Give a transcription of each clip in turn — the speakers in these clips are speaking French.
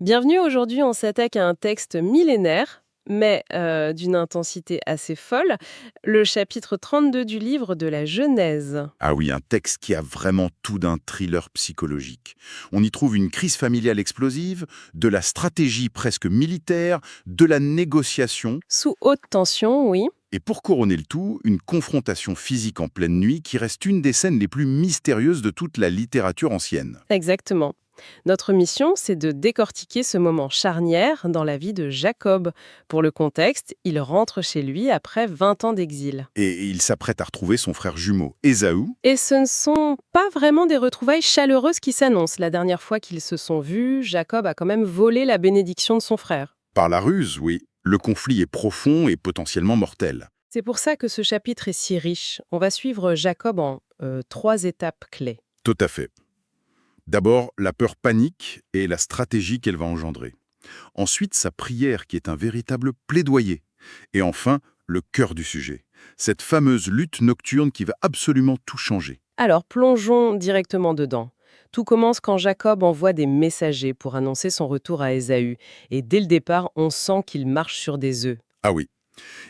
Bienvenue, aujourd'hui on s'attaque à un texte millénaire, mais d'une intensité assez folle, le chapitre 32 du livre de la Genèse. Ah oui, un texte qui a vraiment tout d'un thriller psychologique. On y trouve une crise familiale explosive, de la stratégie presque militaire, de la négociation, Sous haute tension, oui. et pour couronner le tout, une confrontation physique en pleine nuit qui reste une des scènes les plus mystérieuses de toute la littérature ancienne. Exactement. Notre mission, c'est de décortiquer ce moment charnière dans la vie de Jacob. Pour le contexte, il rentre chez lui après 20 ans d'exil. Et il s'apprête à retrouver son frère jumeau, Ésaü. Et ce ne sont pas vraiment des retrouvailles chaleureuses qui s'annoncent. La dernière fois qu'ils se sont vus, Jacob a quand même volé la bénédiction de son frère. Par la ruse, oui. Le conflit est profond et potentiellement mortel. C'est pour ça que ce chapitre est si riche. On va suivre Jacob en 3 étapes clés. Tout à fait. D'abord, la peur panique et la stratégie qu'elle va engendrer. Ensuite, sa prière qui est un véritable plaidoyer. Et enfin, le cœur du sujet. Cette fameuse lutte nocturne qui va absolument tout changer. Alors, plongeons directement dedans. Tout commence quand Jacob envoie des messagers pour annoncer son retour à Ésaü. Et dès le départ, on sent qu'il marche sur des œufs. Ah oui,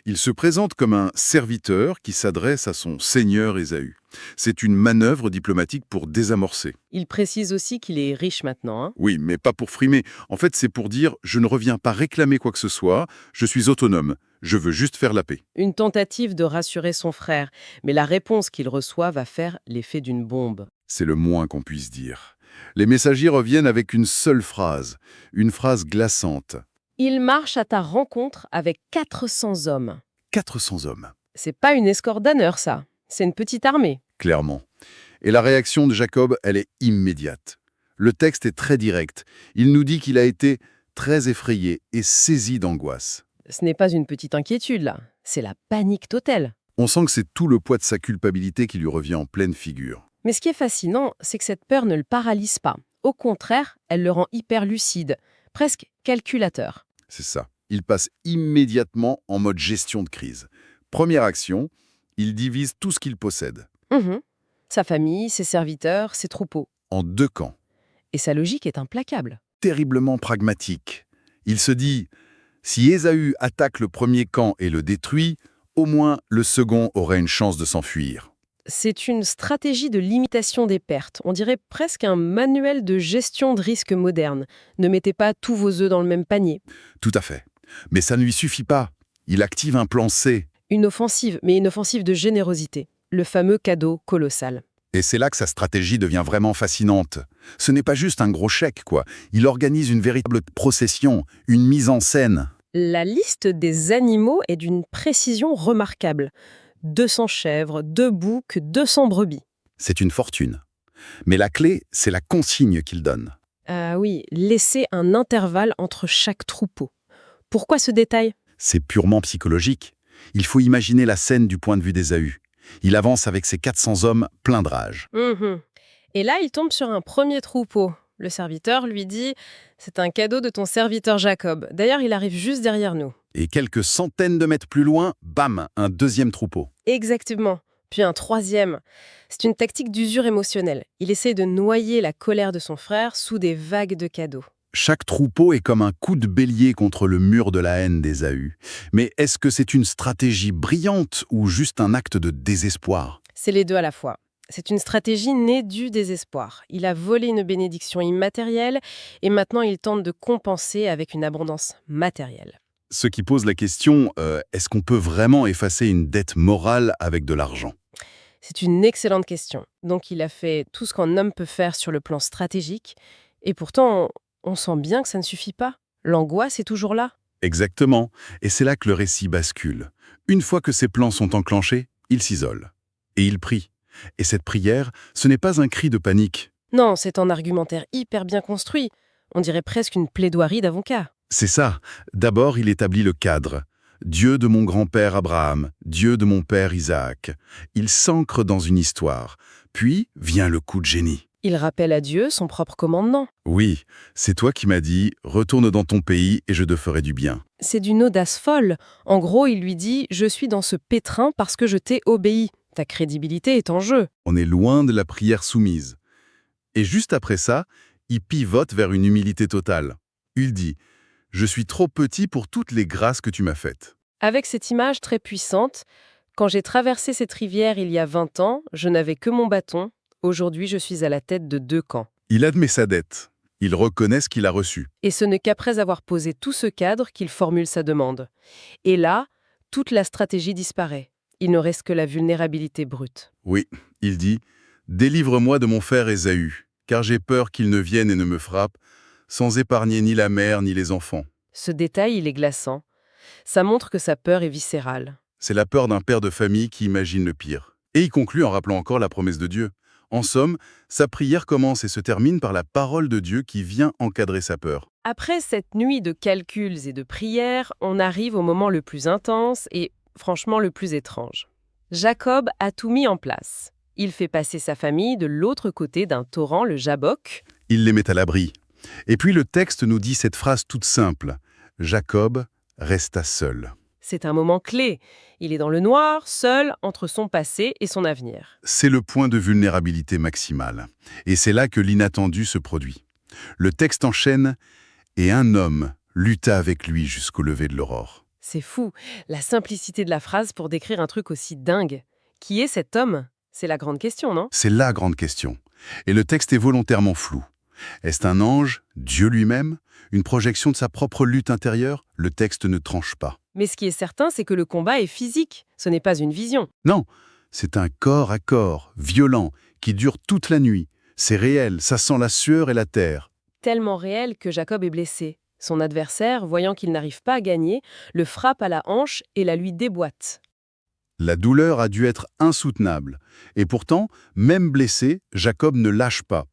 il se présente comme un serviteur qui s'adresse à son seigneur Ésaü. C'est une manœuvre diplomatique pour désamorcer. Il précise aussi qu'il est riche maintenant, hein. Oui, mais pas pour frimer. En fait, c'est pour dire « je ne reviens pas réclamer quoi que ce soit, je suis autonome, je veux juste faire la paix ». Une tentative de rassurer son frère. Mais la réponse qu'il reçoit va faire l'effet d'une bombe. C'est le moins qu'on puisse dire. Les messagers reviennent avec une phrase glaçante. Il marche à ta rencontre avec 400 hommes. 400 hommes, C'est pas une escorte d'honneur, ça. C'est une petite armée. clairement. Et la réaction de Jacob, elle est immédiate. Le texte est très direct. Il nous dit qu'il a été très effrayé et saisi d'angoisse. Ce n'est pas une petite inquiétude, là. C'est la panique totale. On sent que c'est tout le poids de sa culpabilité qui lui revient en pleine figure. Mais ce qui est fascinant, c'est que cette peur ne le paralyse pas. Au contraire, elle le rend hyper lucide, presque calculateur. C'est ça. Il passe immédiatement en mode gestion de crise. Première action, il divise tout ce qu'il possède Mhm. Sa famille, ses serviteurs, ses troupeaux. en 2 camps. Et sa logique est implacable. Terriblement pragmatique. Il se dit, si Ésaü attaque le premier camp et le détruit, au moins le second aurait une chance de s'enfuir. C'est une stratégie de limitation des pertes. On dirait presque un manuel de gestion de risque moderne. Ne mettez pas tous vos œufs dans le même panier. Tout à fait. Mais ça ne lui suffit pas. Il active un plan C. Une offensive, mais une offensive de générosité. Le fameux cadeau colossal. Et c'est là que sa stratégie devient vraiment fascinante. Ce n'est pas juste un gros chèque, quoi. Il organise une véritable procession, une mise en scène. La liste des animaux est d'une précision remarquable. 200 chèvres, 2 boucs, 200 brebis. C'est une fortune. Mais la clé, c'est la consigne qu'il donne. Ah oui, laisser un intervalle entre chaque troupeau. Pourquoi ce détail? C'est purement psychologique. Il faut imaginer la scène du point de vue d'Ésaü. Il avance avec ses 400 hommes pleins de rage. Mhm. Et là, il tombe sur un premier troupeau. Le serviteur lui dit « C'est un cadeau de ton serviteur Jacob. D'ailleurs, il arrive juste derrière nous. Et quelques centaines de mètres plus loin, bam, un deuxième troupeau. » Exactement. Puis un troisième. C'est une tactique d'usure émotionnelle. Il essaye de noyer la colère de son frère sous des vagues de cadeaux. Chaque troupeau est comme un coup de bélier contre le mur de la haine d'Ésaü. Mais est-ce que c'est une stratégie brillante ou juste un acte de désespoir? C'est les deux à la fois. C'est une stratégie née du désespoir. Il a volé une bénédiction immatérielle et maintenant il tente de compenser avec une abondance matérielle. Ce qui pose la question, est-ce qu'on peut vraiment effacer une dette morale avec de l'argent? C'est une excellente question. Donc il a fait tout ce qu'un homme peut faire sur le plan stratégique et pourtant on sent bien que ça ne suffit pas. L'angoisse est toujours là. Exactement. Et c'est là que le récit bascule. Une fois que ses plans sont enclenchés, il s'isole. Et il prie. Et cette prière, ce n'est pas un cri de panique. Non, c'est un argumentaire hyper bien construit. On dirait presque une plaidoirie d'avocat. C'est ça. D'abord, il établit le cadre. Dieu de mon grand-père Abraham, Dieu de mon père Isaac. Il s'ancre dans une histoire. Puis vient le coup de génie. Il rappelle à Dieu son propre commandement. Oui, c'est toi qui m'as dit « Retourne dans ton pays et je te ferai du bien ». C'est d'une audace folle. En gros, il lui dit « Je suis dans ce pétrin parce que je t'ai obéi. Ta crédibilité est en jeu. On est loin de la prière soumise. Et juste après ça, il pivote vers une humilité totale. Il dit « Je suis trop petit pour toutes les grâces que tu m'as faites. Avec cette image très puissante, quand j'ai traversé cette rivière il y a 20 ans, je n'avais que mon bâton. Aujourd'hui, je suis à la tête de 2 camps. » Il admet sa dette. Il reconnaît ce qu'il a reçu. Et ce n'est qu'après avoir posé tout ce cadre qu'il formule sa demande. Et là, toute la stratégie disparaît. Il ne reste que la vulnérabilité brute. Oui, il dit « Délivre-moi de mon frère Ésaü, car j'ai peur qu'il ne vienne et ne me frappe, sans épargner ni la mère ni les enfants. » Ce détail, il est glaçant. Ça montre que sa peur est viscérale. C'est la peur d'un père de famille qui imagine le pire. Et il conclut en rappelant encore la promesse de Dieu. En somme, sa prière commence et se termine par la parole de Dieu qui vient encadrer sa peur. Après cette nuit de calculs et de prières, on arrive au moment le plus intense et, franchement, le plus étrange. Jacob a tout mis en place. Il fait passer sa famille de l'autre côté d'un torrent, le Jabbok. Il les met à l'abri. Et puis le texte nous dit cette phrase toute simple. Jacob resta seul. C'est un moment clé. Il est dans le noir, seul, entre son passé et son avenir. C'est le point de vulnérabilité maximale. Et c'est là que l'inattendu se produit. Le texte enchaîne « Et un homme lutta avec lui jusqu'au lever de l'aurore. » C'est fou, la simplicité de la phrase pour décrire un truc aussi dingue. Qui est cet homme? C'est la grande question, non? C'est la grande question. Et le texte est volontairement flou. Est-ce un ange, Dieu lui-même, une projection de sa propre lutte intérieure? Le texte ne tranche pas. Mais ce qui est certain, c'est que le combat est physique. Ce n'est pas une vision. Non, c'est un corps à corps, violent, qui dure toute la nuit. C'est réel, ça sent la sueur et la terre. Tellement réel que Jacob est blessé. Son adversaire, voyant qu'il n'arrive pas à gagner, le frappe à la hanche et la lui déboîte. La douleur a dû être insoutenable. Et pourtant, même blessé, Jacob ne lâche pas.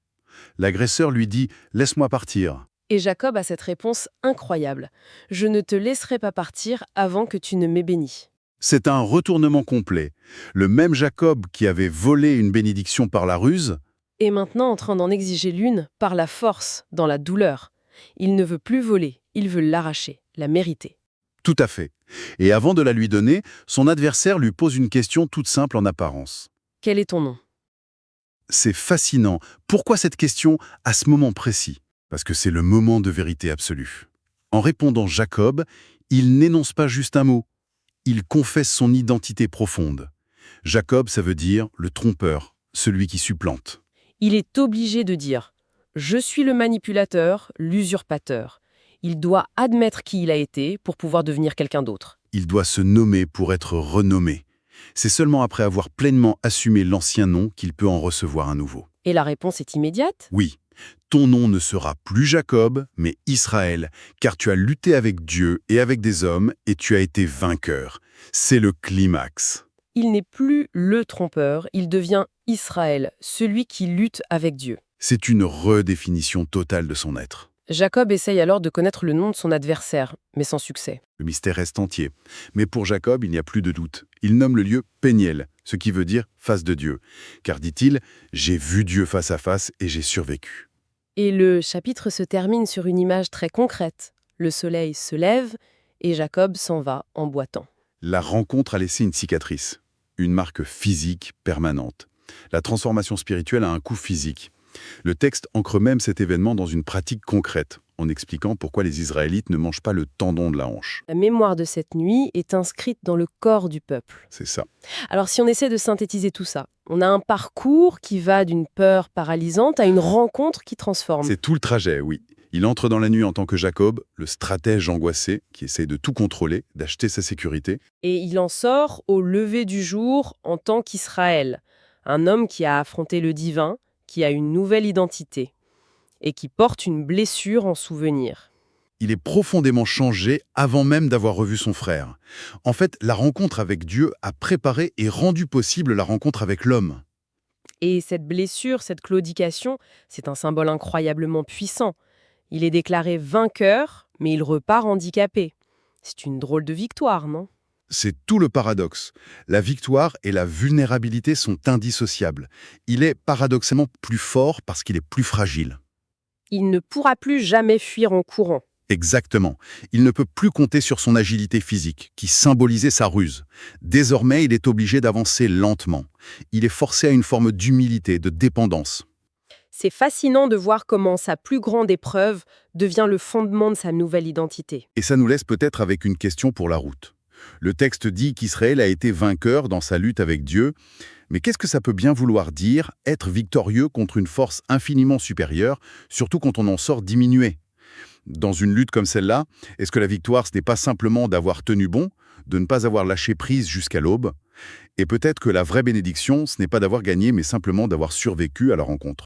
L'agresseur lui dit « Laisse-moi partir ». Et Jacob a cette réponse incroyable. « Je ne te laisserai pas partir avant que tu ne m'aies béni. » C'est un retournement complet. Le même Jacob qui avait volé une bénédiction par la ruse Et maintenant en train d'en exiger l'une par la force, dans la douleur. Il ne veut plus voler, il veut l'arracher, la mériter. Tout à fait. Et avant de la lui donner, son adversaire lui pose une question toute simple en apparence. Quel est ton nom? C'est fascinant. Pourquoi cette question à ce moment précis? Parce que c'est le moment de vérité absolue. En répondant Jacob, il n'énonce pas juste un mot. Il confesse son identité profonde. Jacob, ça veut dire le trompeur, celui qui supplante. Il est obligé de dire « Je suis le manipulateur, l'usurpateur ». Il doit admettre qui il a été pour pouvoir devenir quelqu'un d'autre. Il doit se nommer pour être renommé. C'est seulement après avoir pleinement assumé l'ancien nom qu'il peut en recevoir un nouveau. Et la réponse est immédiate? Oui, ton nom ne sera plus Jacob, mais Israël, car tu as lutté avec Dieu et avec des hommes, et tu as été vainqueur. C'est le climax. Il n'est plus le trompeur, il devient Israël, celui qui lutte avec Dieu. C'est une redéfinition totale de son être. Jacob essaye alors de connaître le nom de son adversaire, mais sans succès. Le mystère reste entier. Mais pour Jacob, il n'y a plus de doute. Il nomme le lieu Péniel, ce qui veut dire face de Dieu. Car, dit-il, j'ai vu Dieu face à face et j'ai survécu. Et le chapitre se termine sur une image très concrète. Le soleil se lève et Jacob s'en va en boitant. La rencontre a laissé une cicatrice, une marque physique permanente. La transformation spirituelle a un coût physique. Le texte ancre même cet événement dans une pratique concrète, en expliquant pourquoi les Israélites ne mangent pas le tendon de la hanche. La mémoire de cette nuit est inscrite dans le corps du peuple. C'est ça. Alors si on essaie de synthétiser tout ça, on a un parcours qui va d'une peur paralysante à une rencontre qui transforme. C'est tout le trajet, oui. Il entre dans la nuit en tant que Jacob, le stratège angoissé qui essaie de tout contrôler, d'acheter sa sécurité. Et il en sort au lever du jour en tant qu'Israël, un homme qui a affronté le divin, qui a une nouvelle identité et qui porte une blessure en souvenir. Il est profondément changé avant même d'avoir revu son frère. En fait, la rencontre avec Dieu a préparé et rendu possible la rencontre avec l'homme. Et cette blessure, cette claudication, c'est un symbole incroyablement puissant. Il est déclaré vainqueur, mais il repart handicapé. C'est une drôle de victoire, non ? C'est tout le paradoxe. La victoire et la vulnérabilité sont indissociables. Il est paradoxalement plus fort parce qu'il est plus fragile. Il ne pourra plus jamais fuir en courant. Exactement. Il ne peut plus compter sur son agilité physique, qui symbolisait sa ruse. Désormais, il est obligé d'avancer lentement. Il est forcé à une forme d'humilité, de dépendance. C'est fascinant de voir comment sa plus grande épreuve devient le fondement de sa nouvelle identité. Et ça nous laisse peut-être avec une question pour la route. Le texte dit qu'Israël a été vainqueur dans sa lutte avec Dieu, mais qu'est-ce que ça peut bien vouloir dire, être victorieux contre une force infiniment supérieure, surtout quand on en sort diminué? Dans une lutte comme celle-là, est-ce que la victoire, ce n'est pas simplement d'avoir tenu bon, de ne pas avoir lâché prise jusqu'à l'aube? Et peut-être que la vraie bénédiction, ce n'est pas d'avoir gagné, mais simplement d'avoir survécu à la rencontre.